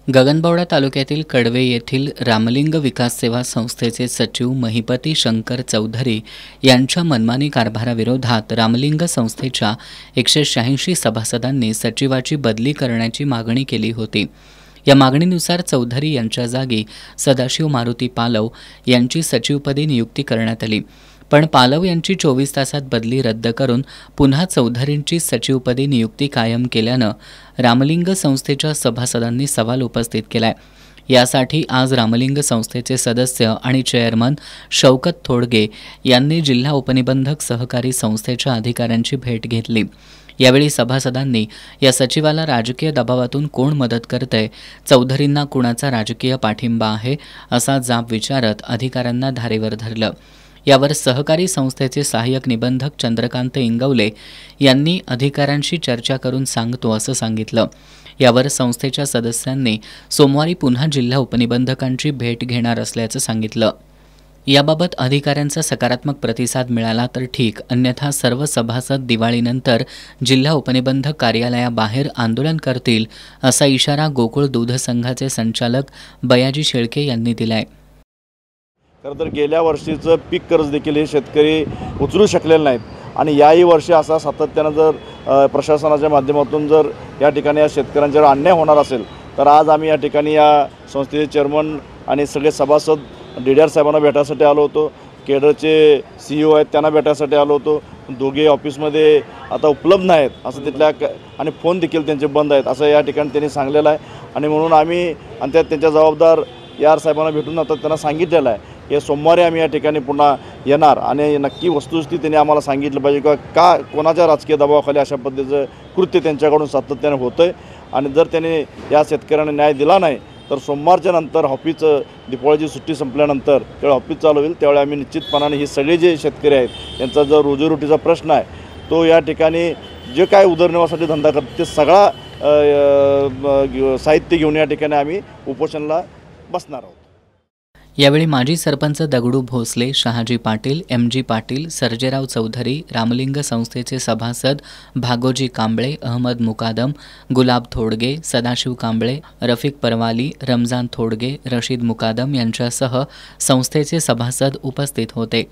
गगनबावडा तालुक्यातील कडवे येथील रामलिंग विकास सेवा संस्थेचे सचिव महिपती शंकर चौधरी यांच्या मनमानी कारभाराविरोधात रामलिंग संस्थेच्या 186 सभासदांनी सचिवाची बदली करण्याची मागणी केली होती। या मागणीनुसार चौधरी यांच्या जागी सदाशिव मारुती पालव यांची सचिवपदी नियुक्ती करण्यात आली। पण पालव यांची 24 तासात बदली रद्द करून पुन्हा चौधरींची सचिवपदी नियुक्ती कायम केल्यानं रामलिंग संस्थेच्या सभासदांनी सवाल उपस्थित केलाय। यासाठी आज रामलिंग संस्थेचे सदस्य आणि चेअरमन शौकत थोडगे यांनी जिल्हा उपनिबंधक सहकारी संस्थेच्या अधिकाऱ्यांची भेट घेतली। यावेळी सभासदांनी या सचिवाला राजकीय दबावातून कोण मदत करतंय, चौधरींना कुणाचा राजकीय पाठिंबा आहे असा जाब विचारत अधिकाऱ्यांना धारेवर धरलं। यावर सहकारी संस्थेचे सहाय्यक निबंधक चंद्रकांत इंगवले यांनी अधिकाऱ्यांशी चर्चा करून सांगतो असं सांगितलं। यावर संस्थेच्या सदस्यांनी सोमवारी पुन्हा जिल्हा उपनिबंधकांची भेट घेणार असल्याचं सांगितलं। याबाबत अधिकाऱ्यांचा सकारात्मक प्रतिसाद मिळाला तर ठीक, अन्यथा सर्व सभासद दिवाळीनंतर जिल्हा उपनिबंधक कार्यालयाबाहेर आंदोलन करतील असा इशारा गोकुळ दूध संघाचे संचालक बयाजी शेळके यांनी दिलाय। खरं तर गेल्या वर्षीचं पीक कर्ज देखील हे शेतकरी उचलू शकलेले नाहीत आणि याही वर्षी असा सातत्यानं जर प्रशासनाच्या माध्यमातून जर या ठिकाणी या शेतकऱ्यांच्यावर अन्याय होणार असेल तर आज आम्ही या ठिकाणी या संस्थेचे चेअरमन आणि सगळे सभासद डीडीआर साहेबांना भेटायसाठी आलो होतो। केडरचे CEO आहेत त्यांना भेटायसाठी आलो होतो। दोघे ऑफिसमध्ये आता उपलब्ध नाहीत असं तिथल्या आणि फोन देखील त्यांचे बंद आहेत असं या ठिकाणी त्यांनी सांगलेलं आहे आणि म्हणून आम्ही आणि त्यात त्यांच्या जबाबदार यार साहेबांना भेटून आता त्यांना सांगितलेलं आहे हे सोमवारी आम्ही या ठिकाणी पुन्हा येणार आणि नक्की वस्तुस्थिती त्यांनी आम्हाला सांगितलं पाहिजे किंवा का कोणाच्या राजकीय दबावाखाली अशा पद्धतीचं कृत्य त्यांच्याकडून सातत्याने होतं आहे आणि जर त्यांनी या शेतकऱ्यांना न्याय दिला नाही तर सोमवारच्या नंतर ऑफिसचं दिवाळीची सुट्टी संपल्यानंतर त्यावेळी ऑफिस चालू होईल। त्यावेळी आम्ही निश्चितपणाने हे सगळे जे शेतकरी आहेत यांचा जो रोजीरोटीचा प्रश्न आहे तो या ठिकाणी जे काय उदरनिर्वाहासाठी धंदा करतात ते सगळा साहित्य घेऊन या ठिकाणी आम्ही उपोषणाला बसणार आहोत। यावेळी माजी सरपंच दगडू भोसले, शहाजी पाटील, MG पाटील, सर्जेराव चौधरी, रामलिंग संस्थेचे सभासद भागोजी कांबळे, अहमद मुकादम, गुलाब थोडगे, सदाशिव कांबळे, रफिक परवाली, रमजान थोडगे, रशीद मुकादम यांच्यासह संस्थेचे सभासद उपस्थित होते।